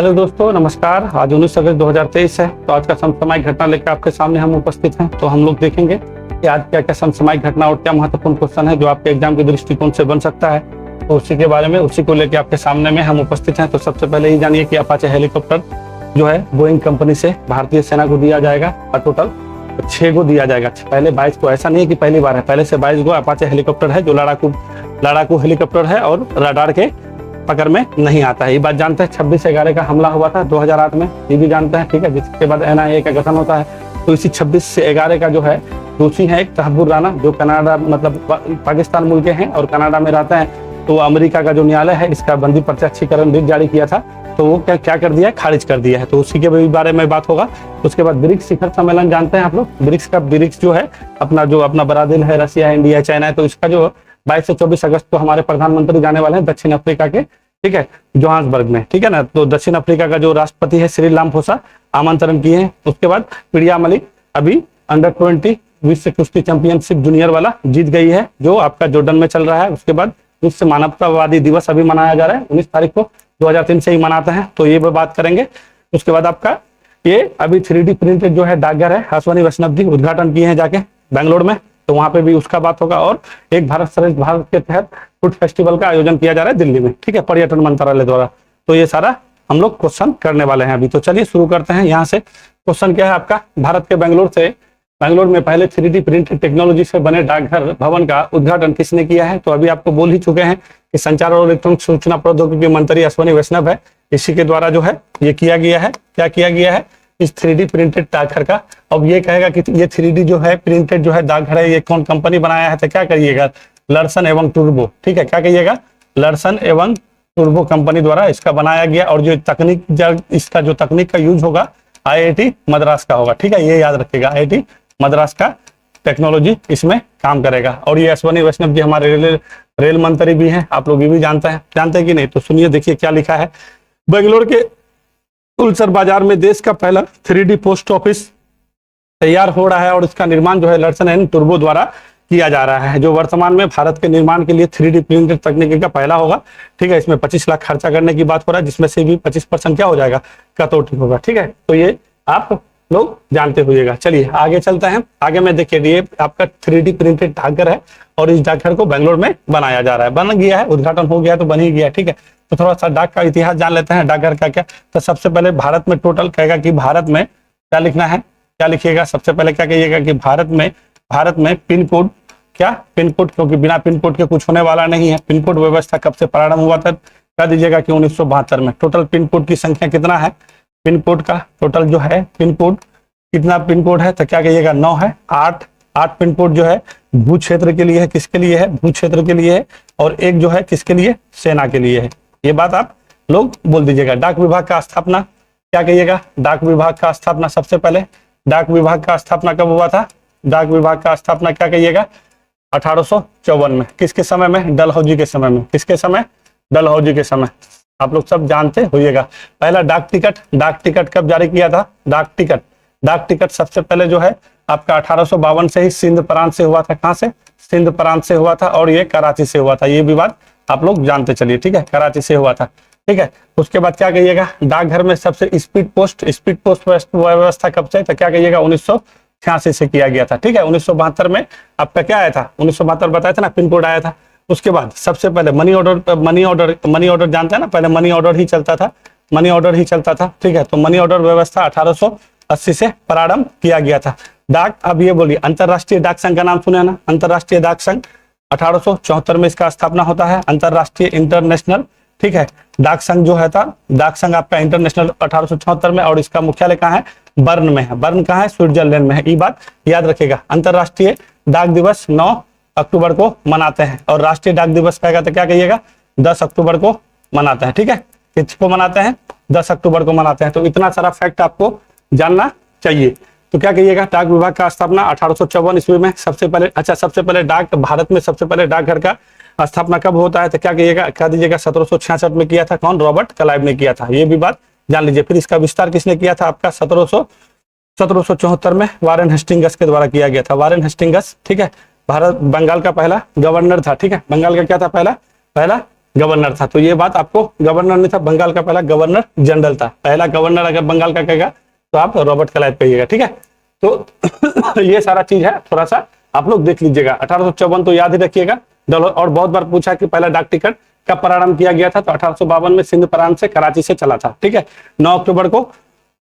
Hello दोस्तों, नमस्कार। आज 19 अगस्त 2023 है। तो आज का समसामयिक घटना लेकर आपके सामने हम उपस्थित हैं। तो हम लोग देखेंगे कि आज क्या क्या समसामयिक घटना और क्या महत्वपूर्ण क्वेश्चन है जो आपके एग्जाम के दृष्टिकोण से बन सकता है। तो उसी के बारे में, उसी को लेकर आपके सामने में हम उपस्थित हैं। तो सबसे पहले ही जानिए कि अपाचे हेलीकॉप्टर जो है बोइंग कंपनी से भारतीय सेना को दिया जाएगा और टोटल 6 को दिया जाएगा। पहले 22 को, ऐसा नहीं है कि पहली बार है, पहले से 22 को अपाचे हेलीकॉप्टर है जो लड़ाकू हेलीकॉप्टर है और रडार के पकड़ में नहीं आता है। ये बात जानते हैं। 26/11 का हमला हुआ था 2008 में, ये भी जानते हैं, ठीक है। जिसके बाद NIA का गठन होता है। तो इसी 26/11 का जो है दोषी है एक तहब्बुर राना, जो कनाडा मतलब पाकिस्तान मुल्क के हैं और कनाडा में रहते हैं। तो अमेरिका का जो न्यायालय है इसका बंदी प्रत्यक्षीकरण रिट जारी किया था, तो वो क्या कर दिया, खारिज कर दिया है। तो उसी के बारे में बात होगा। उसके बाद ब्रिक्स शिखर सम्मेलन जानते हैं आप लोग। ब्रिक्स जो है अपना ब्राजील है, रशिया, इंडिया, चाइना है। तो इसका जो 22 से 24 अगस्त को हमारे प्रधानमंत्री जाने वाले हैं दक्षिण अफ्रीका के, ठीक है, जोहान्सबर्ग में, ठीक है ना। तो दक्षिण अफ्रीका का जो राष्ट्रपति है सिरिल रामाफोसा आमंत्रण किए हैं। उसके बाद प्रिया मलिक अभी अंडर 20 विश्व कुश्ती चैंपियनशिप जूनियर वाला जीत गई है, जो आपका जॉर्डन में चल रहा है। उसके बाद विश्व मानवतावादी दिवस अभी मनाया जा रहा है 19 तारीख को, 2003 से ही मनाते हैं। तो ये बात करेंगे। उसके बाद आपका ये अभी 3D प्रिंटेड जो है डाकघर है, अश्वनी वैष्णव जी उद्घाटन किए हैं जाके बेंगलोर में, तो वहां पे भी उसका बात होगा। और एक भारत श्रेष्ठ भारत के तहत फूड फेस्टिवल का आयोजन किया जा रहा है दिल्ली में, ठीक है, पर्यटन मंत्रालय द्वारा। तो ये सारा हम लोग क्वेश्चन करने वाले हैं अभी। तो चलिए शुरू करते हैं। यहाँ से क्वेश्चन क्या है आपका, भारत के बेंगलोर में पहले 3D प्रिंटेड टेक्नोलॉजी से बने डाकघर भवन का उद्घाटन किसने किया है। तो अभी आपको बोल ही चुके हैं कि संचार और इलेक्ट्रॉनिक सूचना प्रौद्योगिकी मंत्री अश्वनी वैष्णव है, इसी के द्वारा जो है ये किया गया है। क्या किया गया है इस 3D प्रिंटेड डाकघर का। अब ये कहेगा कि ये 3D जो है प्रिंटेड जो है डाकघर है, ये कौन कंपनी बनाया है। तो क्या करिएगा, लर्सन एवं टूर्बो, ठीक है, क्या कहिएगा, लर्सन एवं टूर्बो कंपनी द्वारा इसका बनाया गया। और जो इसका जो तकनीक का यूज होगा IIT मद्रास का होगा, ठीक है, ये याद रखिएगा, IIT मद्रास का टेक्नोलॉजी इसमें काम करेगा। और ये अश्वनी वैष्णव जी हमारे रेल मंत्री भी हैं, आप लोग ये भी जानते हैं कि नहीं। तो सुनिए, देखिए क्या लिखा है। बेंगलोर के तुलसर बाजार में देश का पहला 3D पोस्ट ऑफिस तैयार हो रहा है और इसका निर्माण जो है लर्सन एंड टूर्बो द्वारा किया जा रहा है, जो वर्तमान में भारत के निर्माण के लिए 3D प्रिंटेड तकनीकी का पहला होगा, ठीक है। इसमें 25 लाख खर्चा करने की बात हो रहा है, जिसमें से भी 25% क्या हो जाएगा, कटौती होगा, ठीक है। तो ये आप लोग जानते हुएगा। चलिए आगे चलते हैं। आगे में देखिए, ये आपका 3D प्रिंटेड डाकघर है और इस डाकघर को बेंगलोर में बनाया जा रहा है, बन गया है, उद्घाटन हो गया तो बन ही गया, ठीक है। तो थोड़ा सा डाक का इतिहास जान लेते हैं, डाकघर का क्या। तो सबसे पहले भारत में टोटल कहेगा कि भारत में क्या लिखना है, क्या लिखिएगा, सबसे पहले क्या कहिएगा कि भारत में पिन कोड, क्या पिन कोड, क्योंकि बिना पिन कोड के कुछ होने वाला नहीं है। पिन कोड व्यवस्था कब से प्रारंभ हुआ था, कह दीजिएगा कि 1972 में। टोटल पिन कोड की संख्या कितना है, पिन कोड का टोटल जो है पिन कोड कितना पिन कोड है, तो क्या कहिएगा 9 है। 8 पिन कोड जो है भू क्षेत्र के लिए है, किसके लिए है, भू क्षेत्र के लिए है। और एक जो है किसके लिए, सेना के लिए है। ये बात आप लोग बोल दीजिएगा। डाक विभाग का स्थापना क्या कहिएगा, डाक विभाग का स्थापना सबसे पहले डाक विभाग का स्थापना कब हुआ था, डाक विभाग का स्थापना क्या कहिएगा 1854 में। किसके समय में, डलहौजी के समय में। किसके समय, डलहौजी के समय। आप लोग सब जानते होइएगा। पहला डाक टिकट कब जारी किया था, डाक टिकट सबसे पहले जो है आपका 1852 से ही सिंध प्रांत से हुआ था। कहां से, सिंध प्रांत से हुआ था, और ये कराची से हुआ था। ये भी बात आप लोग जानते चलिए, ठीक है, कराची से हुआ था, ठीक है। उसके बाद क्या कहिएगा, डाकघर में सबसे स्पीड पोस्ट व्यवस्था कब से, तो क्या कहिएगा 1986 से किया गया था, ठीक है। 1972 में आपका क्या आया था, 1972 बताया था ना, पिन कोड आया था। उसके बाद सबसे पहले मनी ऑर्डर जानते हैं ना, पहले मनी ऑर्डर ही चलता था, ठीक है। तो मनी ऑर्डर व्यवस्था 1880 से प्रारंभ किया गया था। डाक, अब ये बोलिए, अंतरराष्ट्रीय डाक संघ का नाम सुने ना, अंतरराष्ट्रीय डाक संघ 1874 में इसका स्थापना होता है, अंतरराष्ट्रीय इंटरनेशनल, ठीक है। डाक संघ जो है था, डाक संघ आपका इंटरनेशनल 1874 में, और इसका मुख्यालय कहाँ है, बर्न में है। बर्न कहाँ है, स्विट्जरलैंड में है। ये बात याद रखिएगा। अंतरराष्ट्रीय डाक दिवस 9 अक्टूबर को मनाते हैं, और राष्ट्रीय डाक दिवस कहेगा तो क्या कहिएगा 10 अक्टूबर को मनाते हैं, ठीक है। किसको मनाते हैं, 10 अक्टूबर को मनाते हैं। तो इतना सारा फैक्ट आपको जानना चाहिए। तो क्या कहिएगा, डाक विभाग का स्थापना 1854 ईस्वी में सबसे पहले भारत में सबसे पहले डाकघर का स्थापना कब होता है, तो क्या कहिएगा, कह दीजिएगा 1766 में किया था। कौन, रॉबर्ट क्लाइव ने किया था। ये भी बात जान लीजिए। फिर इसका विस्तार किसने किया था, आपका 1774 में वारेन हेस्टिंगस के द्वारा किया गया था। वारेन हेस्टिंगस, ठीक है, बंगाल का पहला गवर्नर था, ठीक है। बंगाल का क्या था, पहला गवर्नर था। तो ये बात आपको, गवर्नर नहीं था, बंगाल का पहला गवर्नर जनरल था। पहला गवर्नर अगर बंगाल का कहेगा तो आप रॉबर्ट क्लाइव कहिएगा, ठीक है। तो ये सारा चीज है, थोड़ा सा आप लोग देख लीजिएगा। 1854 तो याद ही रखिएगा। और बहुत बार पूछा कि पहला डाक टिकट कब प्रारंभ किया गया था, तो 1852 में सिंध प्रांत से, कराची से चला था, ठीक है। 9 अक्टूबर को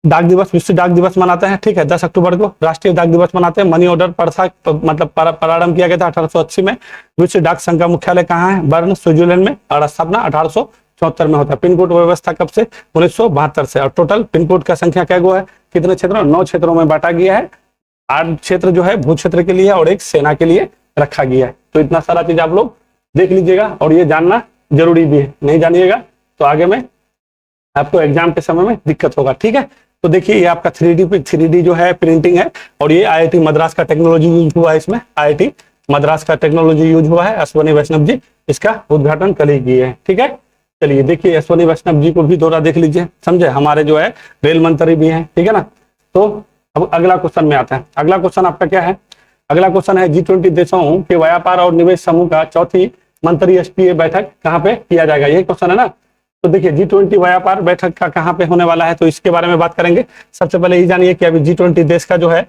डाक दिवस, विश्व डाक दिवस मनाते हैं, ठीक है। 10 अक्टूबर को राष्ट्रीय डाक दिवस मनाते हैं। मनी ऑर्डर प्रथा मतलब प्रारंभ किया गया था 1880 में। विश्व डाक संघ का मुख्यालय कहाँ है, बर्न स्विट्जरलैंड में, और स्थापना 1874 में होता है। पिन कोड व्यवस्था कब से, 1972 से। और टोटल पिन कोड का संख्या क्या है, कितने क्षेत्रों, 9 क्षेत्रों में बांटा गया है। 8 क्षेत्र जो है भू क्षेत्र के लिए और 1 सेना के लिए रखा गया है। तो इतना सारा चीज आप लोग देख लीजिएगा, और ये जानना जरूरी भी है। नहीं जानिएगा तो आगे में आपको एग्जाम के समय में दिक्कत होगा, ठीक है। तो देखिए ये आपका 3D जो है प्रिंटिंग है, और ये IIT मद्रास का टेक्नोलॉजी यूज हुआ है इसमें। IIT मद्रास का टेक्नोलॉजी यूज हुआ है। अश्वनी वैष्णव जी इसका उद्घाटन कल ही किए हैं, ठीक है। चलिए देखिए अश्वनी वैष्णव जी को भी थोड़ा देख लीजिए, समझे, हमारे जो है रेल मंत्री भी हैं, ठीक है ना। तो अब अगला क्वेश्चन में आता है। अगला क्वेश्चन आपका क्या है, अगला क्वेश्चन है G20 देशों के व्यापार और निवेश समूह का चौथी मंत्रिस्तरीय बैठक कहाँ पे किया जाएगा, यही क्वेश्चन है ना। तो देखिए G20 व्यापार बैठक का कहाँ पे होने वाला है, तो इसके बारे में बात करेंगे। सबसे पहले ये जानिए कि अभी G20 देश का जो है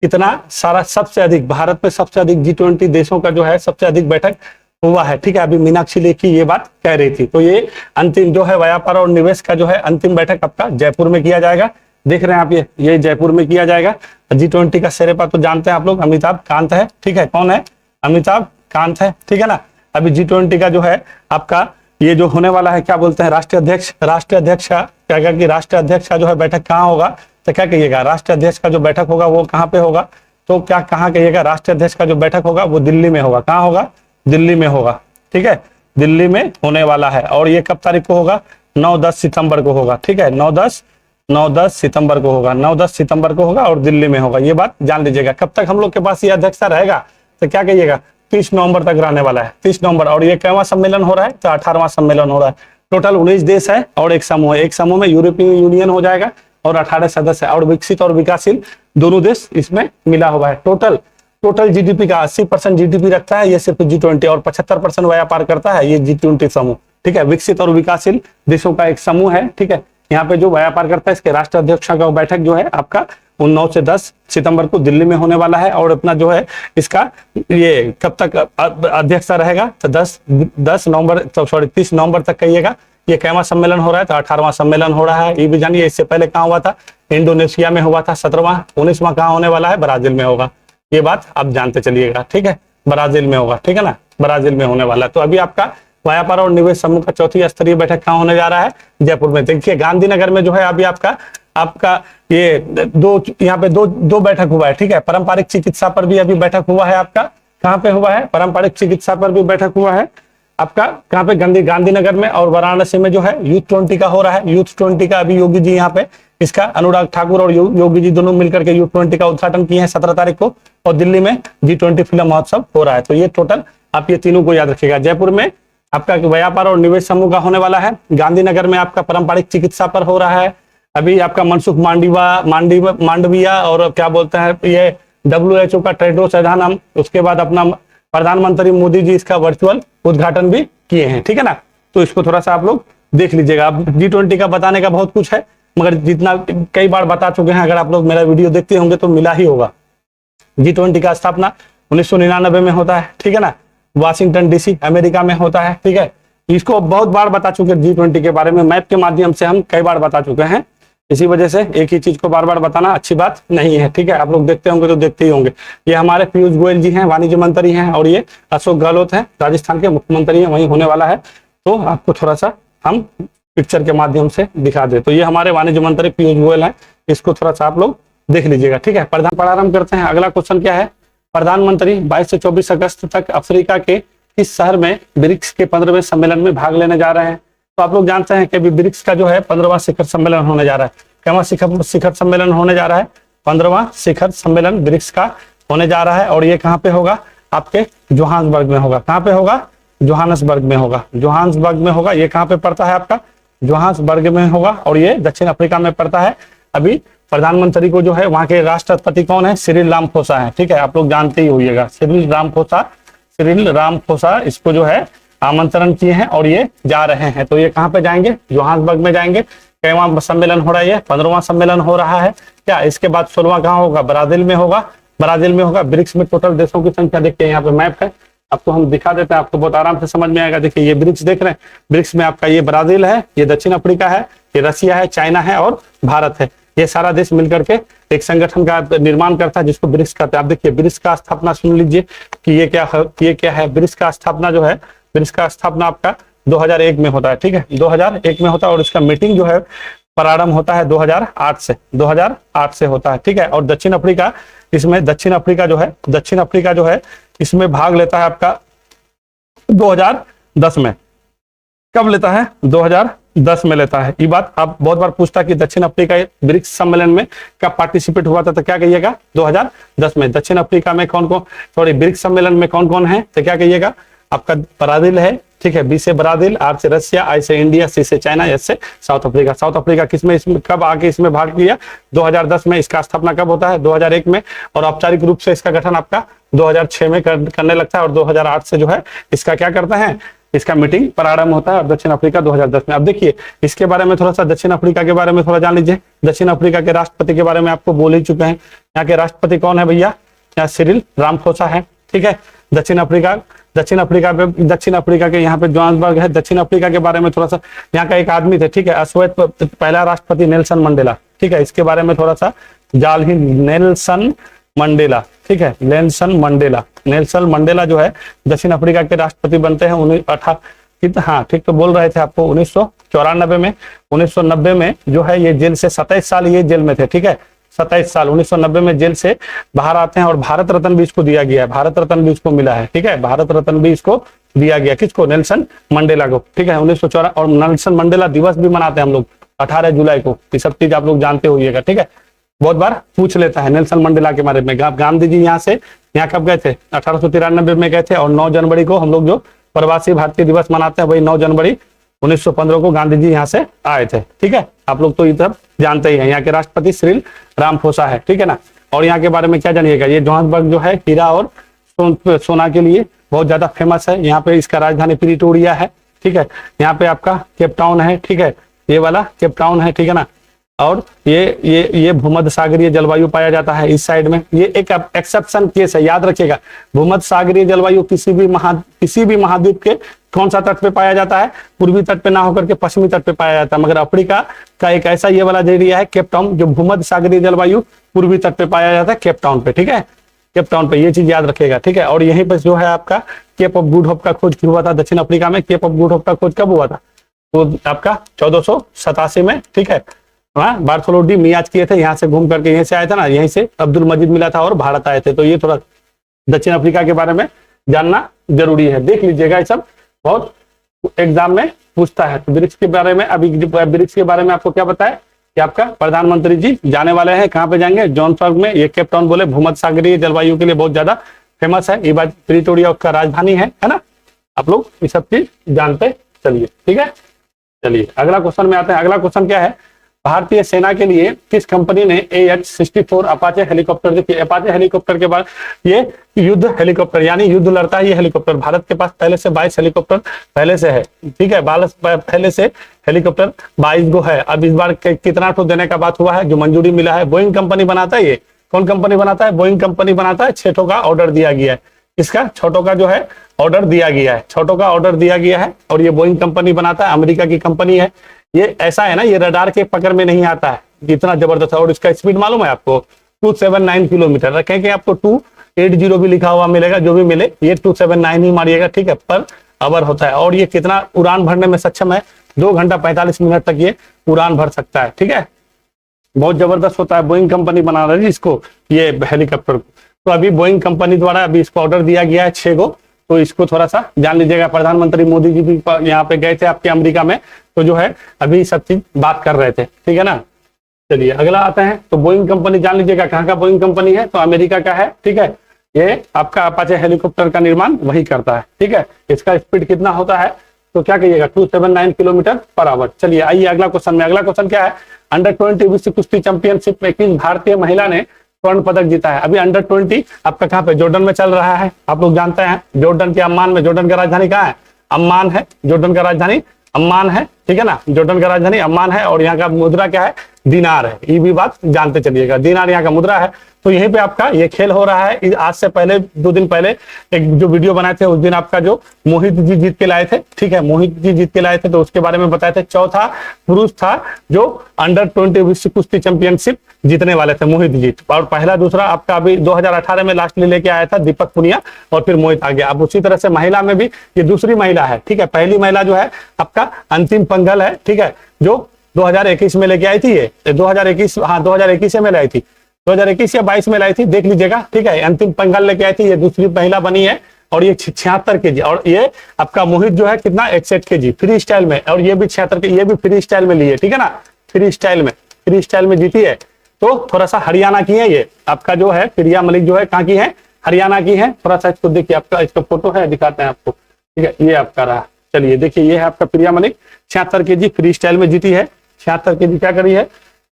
इतना सारा, सबसे अधिक भारत में सबसे अधिक G20 देशों का जो है सबसे अधिक बैठक हुआ है, ठीक है। अभी मीनाक्षी लेखी ये बात कह रही थी। तो ये अंतिम जो है व्यापार और निवेश का जो है अंतिम बैठक आपका जयपुर में किया जाएगा। देख रहे हैं आप, ये जयपुर में किया जाएगा। G20 का शेरपा तो जानते हैं आप लोग, अमिताभ कांत है, ठीक है। कौन है, अमिताभ कांत है, ठीक है ना। अभी G20 का जो है आपका ये जो होने वाला है, क्या बोलते हैं, राष्ट्रीय अध्यक्ष का क्या कहा कि राष्ट्रीय अध्यक्ष का जो है बैठक कहाँ होगा, तो क्या कहिएगा, राष्ट्रीय अध्यक्ष का जो बैठक होगा वो कहाँ पे होगा, तो क्या कहाँ कहिएगा, राष्ट्रीय अध्यक्ष का जो बैठक होगा वो दिल्ली में होगा। कहाँ होगा, दिल्ली में होगा, ठीक है। दिल्ली में होने वाला है। और ये कब तारीख को होगा, 9-10 सितंबर को होगा, ठीक है। 9-10 सितंबर को होगा, 9-10 सितंबर को होगा और दिल्ली में होगा। ये बात जान लीजिएगा। कब तक हम लोग के पास ये अध्यक्षता रहेगा, तो क्या कहिएगा, 30 नवंबर तक रहने वाला है, 30 नवंबर। और ये कैवा सम्मेलन हो रहा है, तो 18वां सम्मेलन हो रहा है। टोटल 19 देश है और एक समूह है। एक समूह में यूरोपीय यूनियन हो जाएगा और 18 सदस्य है, और विकसित और विकासशील दोनों देश इसमें मिला हुआ है। टोटल जीडीपी का 80% जीडीपी रखता है ये सिर्फ G20, और 75% व्यापार करता है ये G20 समूह, ठीक है। विकसित और विकासशील देशों का एक समूह है, ठीक है। यहाँ पे जो व्यापार करता है इसके राष्ट्रीय अध्यक्ष का बैठक जो है आपका 9 से 10 सितंबर को दिल्ली में होने वाला है। और अपना जो है इसका ये कब तक अध्यक्षता रहेगा, तो 30 नवंबर तक कहिएगा। ये कैवा सम्मेलन हो रहा है, तो 18वां सम्मेलन हो रहा है। ये भी जानिए इससे पहले कहाँ हुआ था, इंडोनेशिया में हुआ था 17वां। 19वां कहाँ होने वाला है, ब्राजील में होगा। ये बात आप जानते चलिएगा, ठीक है। ब्राजील में होगा, ठीक है ना, ब्राजील में होने वाला है। तो अभी आपका व्यापार और निवेश समूह का चौथी स्तरीय बैठक कहाँ होने जा रहा है, जयपुर में। देखिए गांधीनगर में जो है अभी आपका ये यहाँ पे दो बैठक हुआ है, ठीक है। पारंपरिक चिकित्सा पर भी अभी बैठक हुआ है आपका। कहाँ पे हुआ है, पारंपरिक चिकित्सा पर भी बैठक हुआ है आपका। कहाँ पे, गांधीनगर में। और वाराणसी में जो है यूथ 20 का हो रहा है। यूथ 20 का अभी योगी जी यहाँ पे इसका, अनुराग ठाकुर और योगी जी दोनों मिलकर के यूथ 20 का उद्घाटन किए हैं 17 तारीख को। और दिल्ली में G20 फिल्म महोत्सव हो रहा है। तो ये टोटल आप ये तीनों को याद रखिएगा। जयपुर में आपका व्यापार और निवेश समूह का होने वाला है। गांधीनगर में आपका पारंपरिक चिकित्सा पर हो रहा है। अभी आपका मनसुख मांडविया और क्या बोलते हैं ये WHO का ट्रेडो सैधानम। उसके बाद अपना प्रधानमंत्री मोदी जी इसका वर्चुअल उद्घाटन भी किए हैं, ठीक है ना। तो इसको थोड़ा सा आप लोग देख लीजिएगा। अब G20 का बताने का बहुत कुछ है, मगर जितना कई बार बता चुके हैं, अगर आप लोग मेरा वीडियो देखते होंगे तो मिला ही होगा। G20 का स्थापना 1999 में होता है, ठीक है ना। वाशिंगटन DC अमेरिका में होता है, ठीक है। इसको बहुत बार बता चुके हैं G20 के बारे में, मैप के माध्यम से हम कई बार बता चुके हैं। इसी वजह से एक ही चीज को बार बार बताना अच्छी बात नहीं है, ठीक है। आप लोग देखते होंगे तो देखते ही होंगे। ये हमारे पीयूष गोयल जी हैं, वाणिज्य मंत्री हैं। और ये अशोक गहलोत हैं, राजस्थान के मुख्यमंत्री हैं, वही होने वाला है। तो आपको थोड़ा सा हम पिक्चर के माध्यम से दिखा दे। तो ये हमारे वाणिज्य मंत्री पीयूष गोयल हैं, इसको थोड़ा सा आप लोग देख लीजिएगा, ठीक है। प्रारंभ करते हैं। अगला क्वेश्चन क्या है, प्रधानमंत्री 22 से 24 अगस्त तक अफ्रीका के किस शहर में ब्रिक्स के 15वें सम्मेलन में भाग लेने जा रहे हैं। तो आप लोग जानते हैं कि अभी ब्रिक्स का जो है 15वां शिखर सम्मेलन होने जा रहा है। कैवा शिखर सम्मेलन होने जा रहा है, 15वां शिखर सम्मेलन ब्रिक्स का होने जा रहा है। और ये कहाँ पे होगा, आपके जोहान्सबर्ग में होगा। कहाँ पे होगा, जोहान्सबर्ग में होगा। जोहान्सबर्ग में होगा। ये कहाँ पे पड़ता है आपका, जोहान्सबर्ग में होगा। और ये दक्षिण अफ्रीका में पड़ता है। अभी प्रधानमंत्री को जो है वहां के राष्ट्रपति कौन है, सिरिल रामफोसा है, ठीक है। आप लोग जानते ही होइएगा, सिरिल रामफोसा इसको जो है आमंत्रण किए हैं और ये जा रहे हैं। तो ये कहाँ पे जाएंगे? जोहान्सबर्ग में जाएंगे। कईवां सम्मेलन हो रहा है? 15वां सम्मेलन हो रहा है क्या? इसके बाद 16वां कहाँ होगा? ब्राजील में होगा। ब्राजील में होगा। ब्रिक्स में टोटल देशों की संख्या देखिए, यहाँ पे मैप है, आपको हम दिखा देते हैं, आपको बहुत आराम से समझ में आएगा। देखिए ये ब्रिक्स देख रहे हैं, ब्रिक्स में आपका ये ब्राजील है, ये दक्षिण अफ्रीका है, ये रसिया है, चाइना है और भारत है। ये सारा देश मिलकर के एक संगठन का निर्माण करता है जिसको ब्रिक्स कहते हैं। आप देखिए ब्रिक्स का स्थापना सुन लीजिए कि ये क्या है। ब्रिक्स का स्थापना जो है, ब्रिक्स का स्थापना आपका 2001 में होता है, ठीक है, 2001 में होता है। और इसका मीटिंग जो है प्रारंभ होता है 2008 से होता है, ठीक है। और दक्षिण अफ्रीका इसमें, दक्षिण अफ्रीका जो है इसमें भाग लेता है आपका 2010 में। कब लेता है? 2010 में लेता है। ये बात आप बहुत बार पूछता कि दक्षिण अफ्रीका ब्रिक्स सम्मेलन में कब पार्टिसिपेट हुआ था, तो क्या कहिएगा? 2010 में। दक्षिण अफ्रीका में ब्रिक्स सम्मेलन में कौन कौन है, तो क्या कहिएगा? आपका ब्राजील है, ठीक है, बी से ब्राजील, आर से रसिया, आई से इंडिया, सी से चाइना, एस से साउथ अफ्रीका। साउथ अफ्रीका किसमें, इसमें कब आके इसमें भाग लिया? 2010 में। इसका स्थापना कब होता है? 2001 में। और औपचारिक रूप से इसका गठन आपका 2006 में करने लगता है और 2008 से जो है इसका क्या करते हैं, इसका मीटिंग प्रारंभ होता है। और दक्षिण अफ्रीका 2010 में। अब देखिए इसके बारे में थोड़ा सा, दक्षिण अफ्रीका के बारे में थोड़ा जान लीजिए। दक्षिण अफ्रीका के राष्ट्रपति के बारे में आपको बोल ही चुके हैं। यहाँ के राष्ट्रपति कौन है भैया? यहाँ सिरिल रामाफोसा है, ठीक है। दक्षिण अफ्रीका के यहाँ पे जोहान्सबर्ग है। दक्षिण अफ्रीका के बारे में थोड़ा सा, यहाँ का एक आदमी थे, ठीक है, अश्वेत पहला राष्ट्रपति नेल्सन मंडेला, ठीक है। इसके बारे में थोड़ा सा जाल ही, नेल्सन मंडेला, ठीक है, नेल्सन मंडेला जो है दक्षिण अफ्रीका के राष्ट्रपति बनते हैं हाँ ठीक तो बोल रहे थे आपको, 1994 में। 1990 में जो है ये जेल से 27 साल ये जेल में थे, ठीक है, 27 साल 1990 में जेल से बाहर आते हैं। और भारत रत्न भी इसको दिया गया है, भारत रत्न भी इसको मिला है, ठीक है, भारत रत्न भी इसको दिया गया। किसको? नेल्सन मंडेला को, ठीक है, 1994। और नेल्सन मंडेला दिवस भी मनाते हैं हम लोग 18 जुलाई को। ये सब चीज आप लोग जानते होइएगा, ठीक है, बहुत बार पूछ लेता है नेल्सन मंडेला के बारे में। गांधी जी यहाँ कब गए थे? 1893 में गए थे। और 9 जनवरी को हम लोग जो प्रवासी भारतीय दिवस मनाते हैं, वही 9 जनवरी 1915 को गांधी जी यहाँ से आए थे, ठीक है। आप लोग तो ये सब जानते ही हैं। यहाँ के राष्ट्रपति सिरिल रामाफोसा है, ठीक है ना। और यहाँ के बारे में क्या जानिएगा, ये जोहान्सबर्ग जो है हीरा और सोना के लिए बहुत ज्यादा फेमस है। यहाँ पे इसका राजधानी प्रिटोरिया है, ठीक है। यहाँ पे आपका केप टाउन है, ठीक है, ये वाला केप टाउन है, ठीक है ना। और ये भूमध्य सागरीय जलवायु पाया जाता है इस साइड में। ये एक एक्सेप्शन केस है, याद रखिएगा। भूमध्य सागरीय जलवायु किसी भी महाद्वीप के कौन सा तट पे पाया जाता है? पूर्वी तट पे ना होकर के पश्चिमी तट पे पाया जाता है। मगर अफ्रीका का एक ऐसा ये वाला एरिया है केप टाउन, जो भूमध्य सागरीय जलवायु पूर्वी तट पे पाया जाता है, केप टाउन पे, ठीक है, केप टाउन पे। ये चीज याद रखिएगा, ठीक है। और यहीं पर जो है आपका केप ऑफ गुड होप का खोज हुआ था दक्षिण अफ्रीका में। केप ऑफ गुड होप का खोज कब हुआ था? तो आपका 1487 में, ठीक है। हाँ, बार्थोलोडी मियाज किए थे, यहाँ से घूम करके यहीं से आए थे ना, यहीं से अब्दुल मजीद मिला था और भारत आए थे। तो ये थोड़ा दक्षिण अफ्रीका के बारे में जानना जरूरी है, देख लीजिएगा, ये सब बहुत एग्जाम में पूछता है। तो ब्रिक्स के बारे में, अभी ब्रिक्स के बारे में आपको क्या बताया कि आपका प्रधानमंत्री जी जाने वाले हैं, कहाँ पे जाएंगे? जोहान्सबर्ग में। ये केप टाउन बोले भूमध्य सागरीय जलवायु के लिए बहुत ज्यादा फेमस है। ये बात प्रिटोरिया उसका राजधानी है ना। आप लोग ये सब चीज जानते चलिए, ठीक है। चलिए अगला क्वेश्चन में आते हैं। अगला क्वेश्चन क्या है? भारतीय सेना के लिए किस कंपनी ने AH-64 अपाचे हेलीकॉप्टर, देखिए अपाचे हेलीकॉप्टर के बाद ये युद्ध हेलीकॉप्टर, यानी युद्ध लड़ता है ये हेलीकॉप्टर। भारत के पास पहले से 22 हेलीकॉप्टर पहले से है, ठीक है, पहले से हेलीकॉप्टर 22 गो है। अब इस बार कितना ठो देने का बात हुआ है, जो मंजूरी मिला है? बोइंग कंपनी बनाता है। ये कौन कंपनी बनाता है? बोइंग कंपनी बनाता है। 6 ठो का ऑर्डर दिया गया है। इसका 6 का जो है ऑर्डर दिया गया है, 6 का ऑर्डर दिया गया है। और ये बोइंग कंपनी बनाता है, अमेरिका की कंपनी है। ये ऐसा है ना, ये रडार के पकड़ में नहीं आता है, इतना जबरदस्त है। और इसका स्पीड मालूम है आपको? 279 किलोमीटर। रखें कि आपको 280 भी लिखा हुआ मिलेगा, जो भी मिले ये 279 ही मारिएगा, ठीक है, पर आवर होता है। और ये कितना उड़ान भरने में सक्षम है? 2 घंटा 45 मिनट तक ये उड़ान भर सकता है, ठीक है, बहुत जबरदस्त होता है। बोइंग कंपनी बना रही है इसको, ये हेलीकॉप्टर को। तो अभी बोइंग कंपनी द्वारा अभी इसको ऑर्डर दिया गया है 6 गो। तो इसको थोड़ा सा जान लीजिएगा। प्रधानमंत्री मोदी जी भी यहाँ पे गए थे आपके अमेरिका में, तो जो है अभी सब चीज बात कर रहे थे, ठीक है ना। चलिए अगला आते हैं। तो बोइंग कंपनी जान लीजिएगा कहाँ का बोइंग कंपनी है, तो अमेरिका का है, ठीक है। ये आपका अपाचे हेलीकॉप्टर का निर्माण वही करता है, ठीक है। इसका स्पीड कितना होता है, तो क्या कहिएगा? 279 किलोमीटर पर आवर। चलिए आइए अगला क्वेश्चन में। अगला क्वेश्चन क्या है? अंडर 20 विश्व कुश्ती चैंपियनशिप में किस भारतीय महिला ने स्वर्ण पदक जीता है? अभी अंडर 20 आपका कहाँ पे? जॉर्डन में चल रहा है। आप लोग जानते हैं जॉर्डन के अम्मान में, जॉर्डन की राजधानी कहाँ है? अम्मान है, जॉर्डन का राजधानी अम्मान है, ठीक है ना, जॉर्डन का राजधानी अम्मान है। और यहाँ का मुद्रा क्या है, दिनार है। ये भी बात जानते चलिएगा, दिनार यहाँ का मुद्रा है। तो यहीं पे आपका ये खेल हो रहा है। आज से पहले 2 दिन पहले एक जो वीडियो बनाए थे, उस दिन आपका जो मोहित जी जीत के लाए थे, ठीक है, मोहित जी जीत के लाए थे, तो उसके बारे में बताए थे। चौथा पुरुष था जो अंडर 20 विश्व कुश्ती चैंपियनशिप जीतने वाले थे, मोहित जी। और पहला दूसरा आपका अभी 2018 में लास्ट लेके आया था दीपक पुनिया, और फिर मोहित आ गया। अब उसी तरह से महिला में भी ये दूसरी महिला है, ठीक है। पहली महिला जो है आपका अंतिम पंघल है, ठीक है, जो 2021 में लेके आई थी। ये 2021, हाँ 2021 में लाई थी, 2021 या 22 में लाई थी, देख लीजिएगा, ठीक है। अंतिम पंघल लेके आई थी, ये दूसरी महिला बनी है। और ये 76 केजी, और ये आपका मोहित जो है कितना 61 केजी फ्री स्टाइल में, और ये भी 76 के, ये भी फ्री स्टाइल में ली है, ठीक है ना, फ्री स्टाइल में जीती है। तो थोड़ा सा हरियाणा की है ये आपका जो है प्रिया मलिक, जो है कहाँ की है, हरियाणा की है। थोड़ा सा इसको देखिए, आपका इसका फोटो है, दिखाते हैं आपको, ठीक है, ये आपका रहा। चलिए देखिए, ये है आपका प्रिया मलिक, 76 केजी फ्री स्टाइल में जीती है। 76 केजी क्या करी है,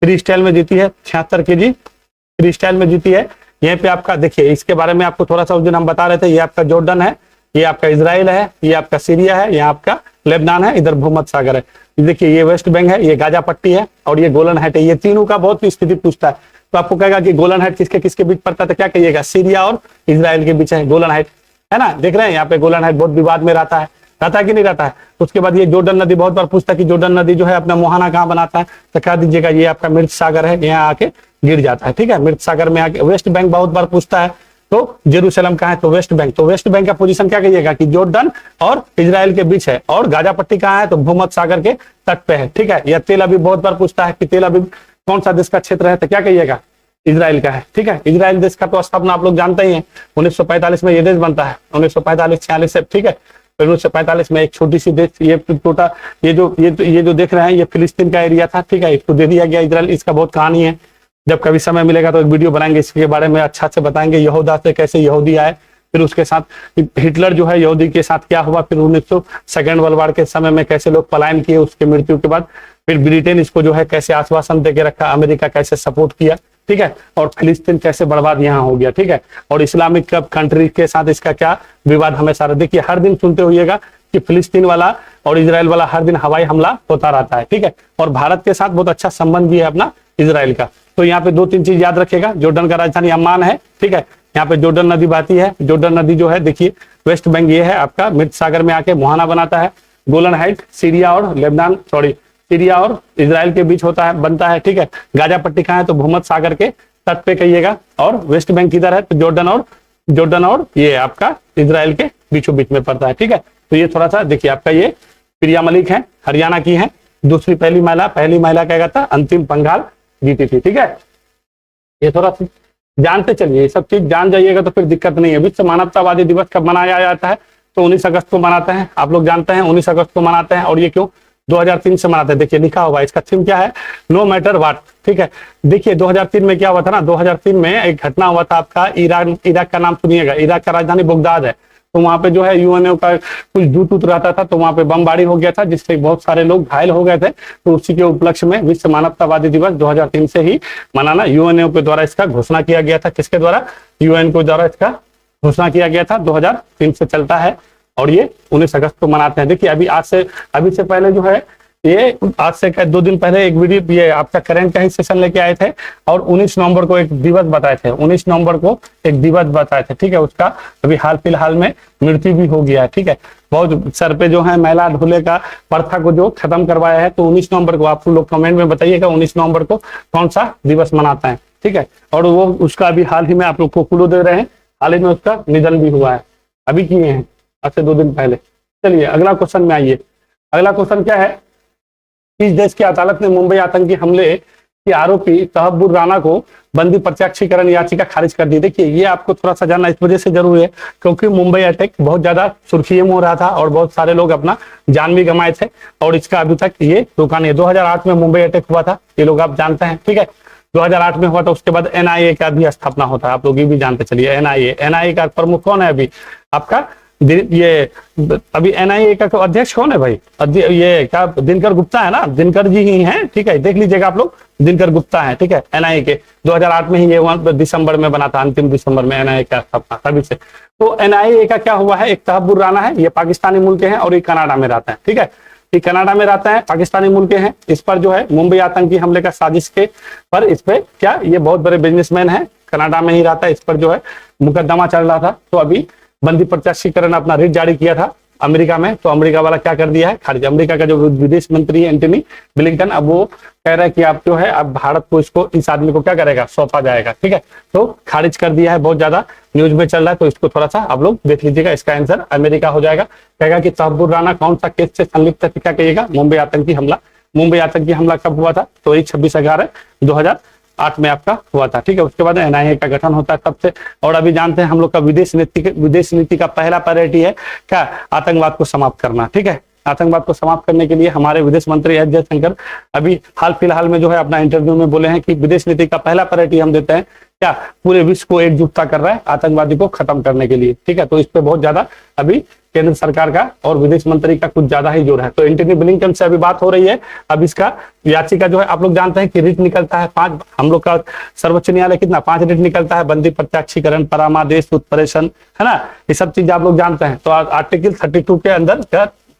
फ्री स्टाइल में जीती है, 76 केजी फ्री स्टाइल में जीती है। यहाँ पे आपका देखिए, इसके बारे में आपको थोड़ा सा उस दिन हम बता रहे थे। ये आपका जॉर्डन है, ये आपका इजराइल है, ये आपका सीरिया है, यहाँ आपका लेबनान है, इधर भूमध्य सागर है। देखिए ये वेस्ट बैंक है, ये गाजा पट्टी है, और ये गोलन हाइट है। ये तीनों का बहुत स्थिति पूछता है, तो आपको कहेगा कि गोलन हाइट किसके किसके बीच पड़ता है, तो क्या कहिएगा, सीरिया और इजराइल के बीच है गोलन हाइट, है ना। देख रहे हैं यहाँ पे गोलन हाइट बहुत विवाद में रहता है कि नहीं रहता है। उसके बाद ये जॉर्डन नदी बहुत बार पूछता है कि जॉर्डन नदी जो है अपना मुहाना कहाँ बनाता है, तो कह दीजिएगा ये आपका मृत सागर है, यहाँ आके गिर जाता है, ठीक है, मृत सागर में आके। वेस्ट बैंक बहुत बार पूछता है, तो जेरूशलम कहाँ है, तो वेस्ट बैंक। तो वेस्ट बैंक का पोजीशन क्या कहिएगा कि जॉर्डन और इजराइल के बीच है। और गाजा पट्टी कहाँ है, तो भूमध्य सागर के तट पे है, ठीक है। या तेल अवीव बहुत बार पूछता है कि तेल अवीव कौन सा देश का क्षेत्र है, तो क्या कहिएगा, इजराइल का है, ठीक है। इजराइल देश का तो स्थापना आप लोग जानते ही हैं, 1945 में ये देश बनता है, 1945-46 से, ठीक है। 1945 में एक छोटी सी देश, ये टोटा ये जो देख रहे हैं, ये फिलिस्तीन का एरिया था, ठीक है, इसको दे दिया गया इजराइल। इसका बहुत कहानी है, जब कभी समय मिलेगा तो एक वीडियो बनाएंगे इसके बारे में, अच्छा से बताएंगे यहूदा से कैसे यहूदी आए, फिर उसके साथ हिटलर जो है यहूदी के साथ क्या हुआ, फिर 1902 वर्ल्ड वार के समय में कैसे लोग पलायन किए उसके मृत्यु के बाद, फिर ब्रिटेन इसको जो है कैसे आश्वासन देके रखा, अमेरिका कैसे सपोर्ट किया, ठीक है, और फिलिस्तीन कैसे बर्बाद यहाँ हो गया, ठीक है। और इस्लामिक कंट्री के साथ इसका क्या विवाद हमेशा। देखिए हर दिन सुनते होइएगा कि फिलिस्तीन वाला और इजराइल वाला हर दिन हवाई हमला होता रहता है, ठीक है। और भारत के साथ बहुत अच्छा संबंध भी है अपना इजराइल का। तो यहाँ पे 2-3 चीज याद रखेगा। जॉर्डन का राजधानी अम्मान है, ठीक है, यहाँ पे जॉर्डन नदी बहती है। जॉर्डन नदी जो है देखिए वेस्ट बैंक ये है आपका मृत सागर में आके मुहाना बनाता है। गोलन हाइट सीरिया और लेबनान, सीरिया और इजराइल के बीच होता है, बनता है, ठीक है। गाजा पट्टी कहाँ है, तो भूमध्य सागर के तट पे कहिएगा। और वेस्ट बैंक किधर है, तो जॉर्डन और ये आपका इजराइल के बीचों बीच में पड़ता है, ठीक है। तो ये थोड़ा सा देखिए, आपका ये प्रिया मलिक है, हरियाणा की है। दूसरी पहली महिला क्या था, अंतिम पंघाल जीती थी, ठीक है। ये थोड़ा सा जानते चलिए, ये सब चीज जान जाइएगा तो फिर दिक्कत नहीं है। विश्व मानवतावादी दिवस कब मनाया जाता है, तो 19 अगस्त को मनाते हैं, आप लोग जानते हैं 19 अगस्त को मनाते हैं। और ये क्यों, 2003 से मनाते हैं। देखिए लिखा हुआ, इसका थीम क्या है, नो मैटर व्हाट, ठीक है। देखिए 2003 में क्या हुआ था ना, 2003 में एक घटना हुआ था आपका इराक का नाम सुनिएगा। इराक का राजधानी बगदाद है, तो वहां पे जो है यूएनओ का कुछ दूत रहता था, तो वहां पे बमबारी हो गया था, जिससे बहुत सारे लोग घायल हो गए थे। तो उसी के उपलक्ष्य में विश्व मानवतावादी दिवस 2003 से ही मनाना यूएनओ के द्वारा इसका घोषणा किया गया था। किसके द्वारा, यूएन के द्वारा इसका घोषणा किया गया था, 2003 से चलता है। और ये 19 अगस्त को मनाते हैं। देखिए अभी से पहले जो है, ये आज से 2 दिन पहले एक वीडियो ये आपका करंट का ही सेशन लेके आए थे, और 19 नवंबर को एक दिवस बताए थे, 19 नवंबर को एक दिवस बताए थे, ठीक है। उसका अभी हाल फिलहाल में मृत्यु भी हो गया है, ठीक है। बहुत सर पे जो है मैला ढोले का प्रथा को जो खत्म करवाया है, तो 19 नवंबर को आप लोग कमेंट में बताइएगा 19 नवंबर को कौन सा दिवस मनाता है, ठीक है। और वो उसका अभी हाल ही में आप लोग को क्लू दे रहे हैं, हाल ही में उसका निधन भी हुआ है, अभी किए हैं, आज से 2 दिन पहले। चलिए अगला क्वेश्चन में आइए। अगला क्वेश्चन क्या है, किस देश की अदालत ने मुंबई आतंकी हमले के आरोपी तहब्बुर राना को बंदी प्रत्यक्षीकरण याचिका खारिज कर दी। देखिए ये आपको थोड़ा सा जानना इस वजह से जरूरी है, क्योंकि मुंबई अटैक बहुत ज्यादा सुर्खियों में हो रहा था, और बहुत सारे लोग अपना जान भी गंवाए थे, और इसका अभी तक ये रुका नहीं। 2008 में मुंबई अटैक हुआ था, ये लोग आप जानते हैं, ठीक है। 2008 में हुआ था, उसके बाद एनआईए का भी स्थापना होता है, आप लोग ये भी जानते चलिए। एनआईए का प्रमुख कौन है अभी आपका, ये अभी एनआईए का अध्यक्ष कौन है भाई, ये क्या दिनकर गुप्ता है ना, दिनकर जी ही हैं, ठीक है। देख लीजिएगा आप लोग, दिनकर गुप्ता है, ठीक है। एनआईए के 2008 में ही ये दिसंबर में बना था, अंतिम दिसंबर में एनआईए का स्थापना, तभी से। तो NIA का क्या हुआ है, एक तहब्बुर राना है, ये पाकिस्तानी मुल्क के हैं और ये कनाडा में रहता है, ठीक है। ये कनाडा में रहता है, पाकिस्तानी मुल्क के हैं। इस पर जो है मुंबई आतंकी हमले का साजिश के पर इस पे क्या, ये बहुत बड़े बिजनेसमैन है, कनाडा में ही रहता है, इस पर जो है मुकदमा चल रहा था। तो अभी बंदी प्रत्याशीकरण अपना रिट जारी किया था अमेरिका में, तो अमेरिका वाला क्या कर दिया है, खारिज। अमेरिका का जो विदेश मंत्री है एंटनी ब्लिंकन, अब वो कह रहा है कि आप जो है अब भारत को इसको, इस आदमी को क्या करेगा, सौंपा जाएगा, ठीक है। तो खारिज कर दिया है, बहुत ज्यादा न्यूज में चल रहा है, तो इसको थोड़ा सा आप लोग देख लीजिएगा। इसका आंसर अमेरिका हो जाएगा। कहेगा कि तहब्बुर राना कौन सा केस से संलिप्त है, क्या कहिएगा, मुंबई आतंकी हमला। मुंबई आतंकी हमला कब हुआ था, तो ये 26/11/2008 में आपका हुआ था, ठीक है। उसके बाद NIA का गठन होता है तब से। और अभी जानते हैं हम लोग का विदेश नीति का पहला प्रायोरिटी है क्या, आतंकवाद को समाप्त करना, ठीक है। आतंकवाद को समाप्त करने के लिए हमारे विदेश मंत्री एस जयशंकर अभी हाल फिलहाल में जो है अपना इंटरव्यू में बोले हैं कि विदेश नीति का पहला प्रायोरिटी हम देते हैं क्या, पूरे विश्व को एकजुटता कर रहा है आतंकवादी को खत्म करने के लिए, ठीक है। तो इस पे बहुत ज्यादा अभी केंद्र सरकार का और विदेश मंत्री का कुछ ज्यादा ही जोर है। तो एंटनी ब्लिंकन से अभी बात हो रही है। अब इसका याचिका जो है, आप लोग जानते हैं कि रिट निकलता है 5, हम लोग का सर्वोच्च न्यायालय कितना 5 रिट निकलता है, बंदी प्रत्याक्षीकरण, परामादेश, उत्प्रेषण, है ना, ये सब चीज आप लोग जानते हैं। तो आर्टिकल 32 के अंदर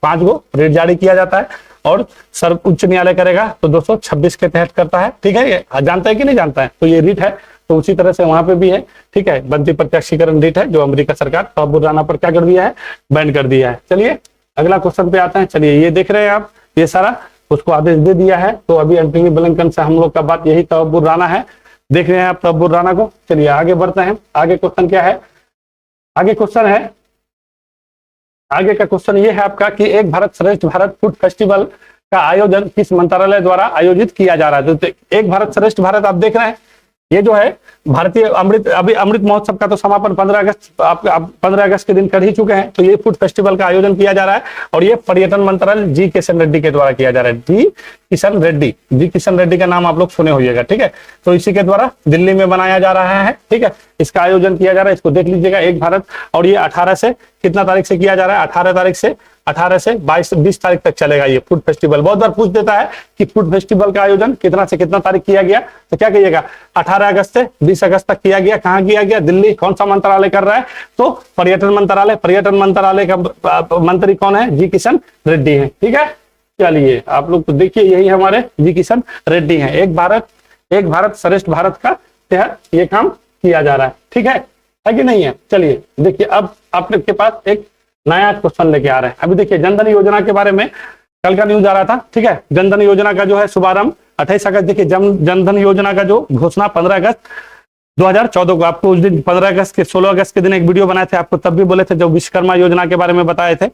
5 गो रिट जारी किया जाता है और सर्वोच्च न्यायालय करेगा तो 226 के तहत करता है, ठीक है। ये जानता है कि नहीं जानता है, तो ये रिट है। तो उसी तरह से वहां पे भी है, ठीक है, बंदी प्रत्याक्षीकरण रिट है जो अमेरिका सरकार तहब्बुर राना पर क्या कर दिया है, बैन कर दिया है। चलिए अगला क्वेश्चन पे आते हैं। चलिए ये देख रहे हैं आप, ये सारा उसको आदेश दे दिया है। तो अभी एंटनी ब्लिंकन से हम लोग का बात यही तहब्बुर राना है, देख रहे हैं आप तहब्बुर राना को। चलिए आगे बढ़ते हैं। आगे क्वेश्चन क्या है, आगे का क्वेश्चन ये है आपका कि एक भारत श्रेष्ठ भारत फूड फेस्टिवल का आयोजन किस मंत्रालय द्वारा आयोजित किया जा रहा है। तो एक भारत श्रेष्ठ भारत आप देख रहे हैं, ये जो है भारतीय अमृत महोत्सव का तो समापन 15 अगस्त आप 15 अगस्त के दिन कर ही चुके हैं। तो ये फूड फेस्टिवल का आयोजन किया जा रहा है और ये पर्यटन मंत्रालय जी किशन रेड्डी के द्वारा किया जा रहा है। जी किशन रेड्डी का नाम आप लोग सुने होइएगा, ठीक है। तो इसी के द्वारा दिल्ली में बनाया जा रहा है, ठीक है। इसका आयोजन किया जा रहा है, इसको देख लीजिएगा, एक भारत। और ये 18 से कितना तारीख से किया जा रहा है, 18 से 20 तारीख तक चलेगा ये फूड फेस्टिवल। बहुत बार पूछ देता है कि फूड फेस्टिवल का आयोजन कितना से कितना तारीख किया गया, तो क्या कहिएगा, 18 अगस्त से 20 अगस्त तक किया गया। कहाँ किया गया, दिल्ली। कौन सा मंत्रालय कर रहा है, तो पर्यटन मंत्रालय। पर्यटन मंत्रालय का मंत्री कौन है, जी किशन रेड्डी है, ठीक है। चलिए आप लोग तो देखिए, यही हमारे जी किशन रेड्डी हैं। एक भारत श्रेष्ठ भारत का तहत ये काम किया जा रहा है, ठीक है कि नहीं है। चलिए देखिए, अब आपके पास एक नया क्वेश्चन लेके आ रहे हैं। अभी देखिए जनधन योजना के बारे में कल का न्यूज आ रहा था, ठीक है। जनधन योजना का जो है शुभारंभ 28 अगस्त। देखिए जनधन योजना का जो घोषणा 15 अगस्त 2014 को, आपको उस दिन 15 अगस्त के 16 अगस्त के दिन एक वीडियो बनाए थे, आपको तब भी बोले थे, जब विश्वकर्मा योजना के बारे में बताए थे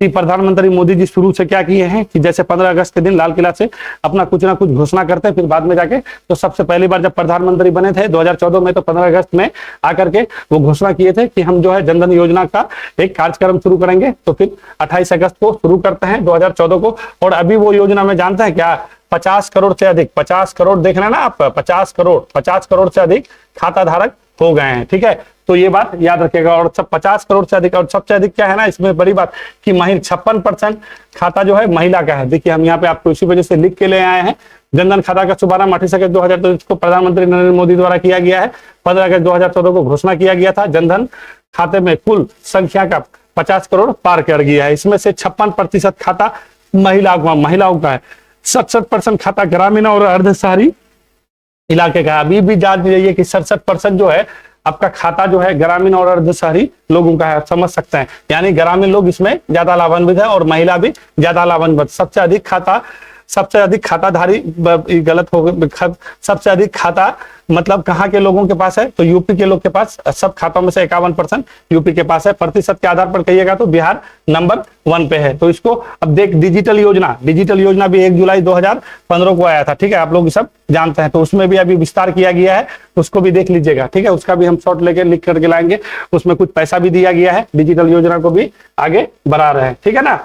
कि प्रधानमंत्री मोदी जी शुरू से क्या किए हैं कि जैसे 15 अगस्त के दिन लाल किला से अपना कुछ ना कुछ घोषणा करते हैं, फिर बाद में जाके, तो सबसे पहली बार जब प्रधानमंत्री बने थे 2014 में, तो 15 अगस्त में आकर के वो घोषणा किए थे कि हम जो है जनधन योजना का एक कार्यक्रम शुरू करेंगे। तो फिर 28 अगस्त को शुरू करते हैं 2014 को। और अभी वो योजना में जानते हैं क्या, 50 करोड़ से अधिक, 50 करोड़ देख रहे हैं ना आप, 50 करोड़ से अधिक खाता धारक हो गए हैं, ठीक है। तो ये बात याद रखिएगा। और सब 50 करोड़ से अधिक, और सबसे अधिक क्या है ना इसमें बड़ी बात कि 56% खाता जो है महिला का है। देखिए हम यहाँ पे आपको इसी वजह से लिख के ले आए हैं। जनधन खाता का शुभारंभ 28 अगस्त 2023 को प्रधानमंत्री नरेंद्र मोदी द्वारा किया गया है। 15 अगस्त 2014 को घोषणा किया गया था। जनधन खाते में कुल संख्या का 50 करोड़ पार कर गया है। इसमें से 56% खाता महिलाओं का है, 67% खाता ग्रामीण और अर्ध शहरी इलाके का। अभी भी जान लीजिए कि 67% जो है आपका खाता जो है ग्रामीण और अर्ध शहरी लोगों का है, आप समझ सकते हैं। यानी ग्रामीण लोग इसमें ज्यादा लाभान्वित है और महिला भी ज्यादा लाभान्वित। सबसे अधिक खाताधारी, गलत हो गया, सबसे अधिक खाता मतलब कहाँ के लोगों के पास है, तो यूपी के लोग के पास, सब खातों में से 51% यूपी के पास है। प्रतिशत के आधार पर कहिएगा तो बिहार नंबर 1 पे है। तो इसको अब देख, डिजिटल योजना भी 1 जुलाई 2015 को आया था, ठीक है, आप लोग सब जानते हैं। तो उसमें भी अभी विस्तार किया गया है, उसको भी देख लीजिएगा, ठीक है। उसका भी हम शॉर्ट लेके लिख करके लाएंगे, उसमें कुछ पैसा भी दिया गया है, डिजिटल योजना को भी आगे बढ़ा रहे हैं, ठीक है ना।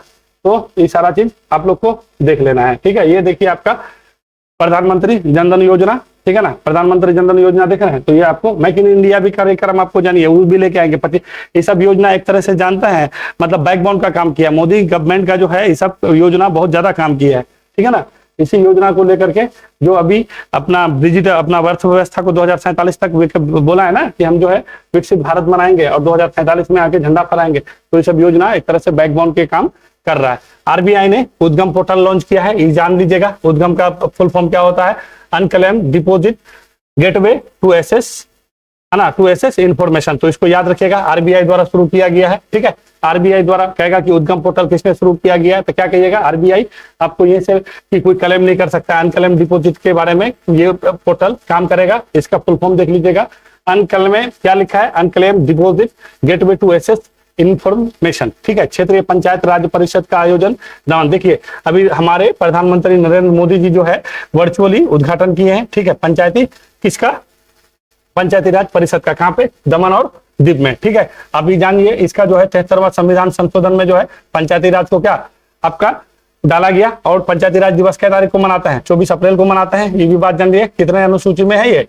तो ये सारा चीज आप लोग को देख लेना है, ठीक है। ये देखिए आपका प्रधानमंत्री जनधन योजना, ठीक है ना, प्रधानमंत्री जनधन योजना देख रहे हैं। तो ये आपको मेक इन इंडिया भी कार्यक्रम आपको जानिए, वो भी लेके आएंगे। ये सब योजना एक तरह से जानते हैं, मतलब बैकबोन का काम किया मोदी गवर्नमेंट का जो है, ये सब योजना बहुत ज्यादा काम किया है, ठीक है ना। इसी योजना को लेकर के जो अभी अपना डिजिटल अपना अर्थव्यवस्था को 2047 तक बोला है ना कि हम जो है विकसित भारत बनाएंगे और 2047 में आके झंडा फहराएंगे, तो ये सब योजना एक तरह से बैकबोन के काम कर रहा है। आरबीआई ने उद्गम पोर्टल लॉन्च किया है, ये जान लीजिएगा। उद्गम का फुल फॉर्म क्या होता है? Unclaimed deposit gateway to access, है ना, टू एसेस इंफॉर्मेशन। तो इसको याद रखिएगा, आरबीआई द्वारा शुरू किया गया है। ठीक है, आरबीआई द्वारा कहेगा कि उद्गम पोर्टल किसने शुरू किया गया है, तो क्या कहिएगा? आरबीआई। आपको ये से कि कोई क्लेम नहीं कर सकता अनक्लेम डिपॉजिट के बारे में, ये पोर्टल काम करेगा। इसका फुल फॉर्म देख लीजिएगा। अनक्लेम क्या लिखा है? Unclaimed deposit gateway to access information. ठीक है, क्षेत्रीय पंचायत राज परिषद का आयोजन दमन। देखिए अभी हमारे प्रधानमंत्री नरेंद्र मोदी जी जो है वर्चुअली उद्घाटन किए हैं। ठीक है, पंचायती किसका? पंचायती राज परिषद का। कहां पे? दमन और दीव में। ठीक है, अभी जानिए इसका जो है 73वां संविधान संशोधन में जो है पंचायती राज को क्या आपका डाला गया, और पंचायती राज दिवस क्या तारीख को मनाते हैं? 24 अप्रैल को मनाते हैं। ये भी बात जानिए। कितने अनुसूची में है ये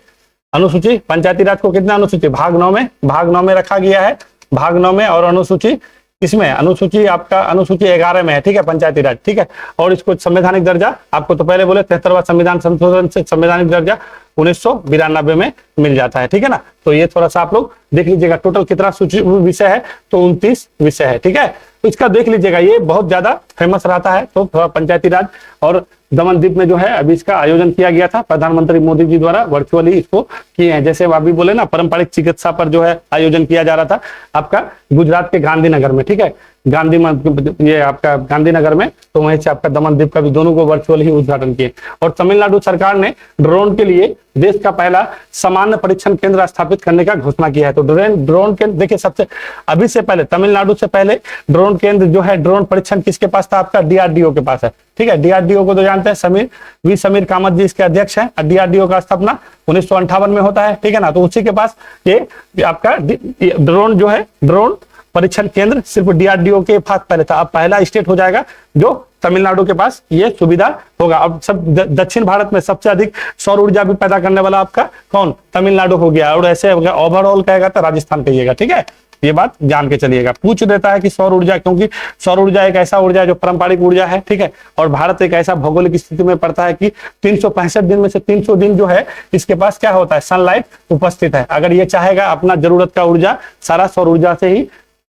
अनुसूची? पंचायती राज को कितने अनुसूची? भाग 9 में, भाग 9 में रखा गया है, भाग 9 में। और अनुसूची इसमें अनुसूची आपका अनुसूची 11 में है। ठीक है, पंचायती राज। ठीक है, और इसको संवैधानिक दर्जा आपको तो पहले बोले 73वां संविधान संशोधन से संवैधानिक दर्जा 1992 में मिल जाता है। ठीक है ना, तो ये थोड़ा सा आप लोग देख लीजिएगा। टोटल कितना सूची विषय है? तो 29 विषय है। ठीक है, तो इसका देख लीजिएगा, ये बहुत ज्यादा फेमस रहता है। तो थोड़ा पंचायती राज और दमन द्वीप में जो है अभी इसका आयोजन किया गया था, प्रधानमंत्री मोदी जी द्वारा वर्चुअली इसको किए हैं। जैसे अभी बोले ना, पारंपरिक चिकित्सा पर जो है आयोजन किया जा रहा था आपका गुजरात के गांधीनगर में। ठीक है, ये आपका गांधीनगर में, तो वहीं से आपका दमन द्वीप का भी दोनों को वर्चुअल ही उद्घाटन किए। और तमिलनाडु सरकार ने ड्रोन के लिए देश का पहला सामान्य परीक्षण केंद्र स्थापित करने का घोषणा किया है। तो ड्रोन केंद्र देखिए, सबसे अभी से पहले तमिलनाडु से पहले ड्रोन केंद्र जो है, ड्रोन परीक्षण किसके पास था? आपका डीआरडीओ के पास है। ठीक है, डीआरडीओ को तो जानते हैं, समीर कामत जी इसके अध्यक्ष हैं। डीआरडीओ का स्थापना 1958 में होता है। ठीक है ना, तो उसी के पास ये आपका ड्रोन जो है, ड्रोन परीक्षण केंद्र सिर्फ डीआरडीओ के पास पहले था। अब पहला स्टेट हो जाएगा जो तमिलनाडु के पास ये सुविधा होगा। अब सब दक्षिण भारत में सबसे अधिक सौर ऊर्जा भी पैदा करने वाला आपका कौन? तमिलनाडु हो गया। और ऐसे ओवरऑल कहेगा तो राजस्थान कहिएगा। ठीक है, ये बात जान के चलिएगा। पूछ देता है कि सौर ऊर्जा, क्योंकि सौर ऊर्जा एक ऐसा ऊर्जा है जो पारंपरिक ऊर्जा है। ठीक है, और भारत एक ऐसा भौगोलिक स्थिति में पड़ता है कि 365 दिन में से 300 दिन जो है इसके पास क्या होता है? सनलाइट उपस्थित है। अगर ये चाहेगा अपना जरूरत का ऊर्जा सारा सौर ऊर्जा से ही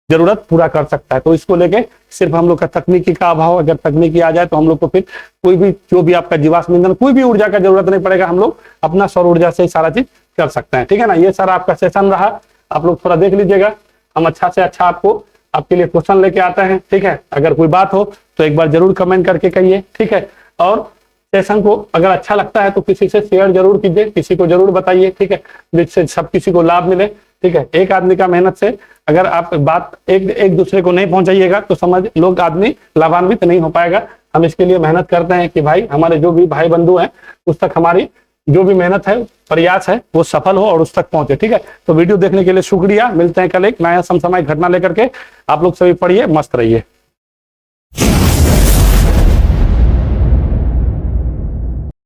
जरूरत पूरा कर सकता है। तो इसको लेके सिर्फ हम लोग का तकनीकी का अभाव, अगर तकनीकी आ जाए तो हम लोग को फिर कोई भी जो भी आपका जीवाश्म ईंधन, कोई भी ऊर्जा का जरूरत नहीं पड़ेगा। हम लोग अपना सौर ऊर्जा से ही सारा चीज कर सकते हैं। ठीक है ना, ये सारा आपका सेशन रहा, आप लोग थोड़ा देख लीजिएगा। हम अच्छा से अच्छा आपके लिए क्वेश्चन लेके आते हैं। ठीक है, अगर कोई बात हो तो एक बार जरूर कमेंट करके कहिए। ठीक है, और सेशन को अगर अच्छा लगता है तो किसी से शेयर जरूर कीजिए, किसी को जरूर बताइए। ठीक है, जिससे सब किसी को लाभ मिले। ठीक है, एक आदमी का मेहनत से अगर आप बात एक दूसरे को नहीं पहुंचाइएगा तो समझ लोग आदमी लाभान्वित नहीं हो पाएगा। हम इसके लिए मेहनत करते हैं कि भाई हमारे जो भी भाई बंधु हैं उस तक हमारी जो भी मेहनत है, प्रयास है, वो सफल हो और उस तक पहुंचे। ठीक है, तो वीडियो देखने के लिए शुक्रिया। मिलते हैं कल एक नया समसामयिक घटना लेकर के। आप लोग सभी पढ़िए, मस्त रहिए।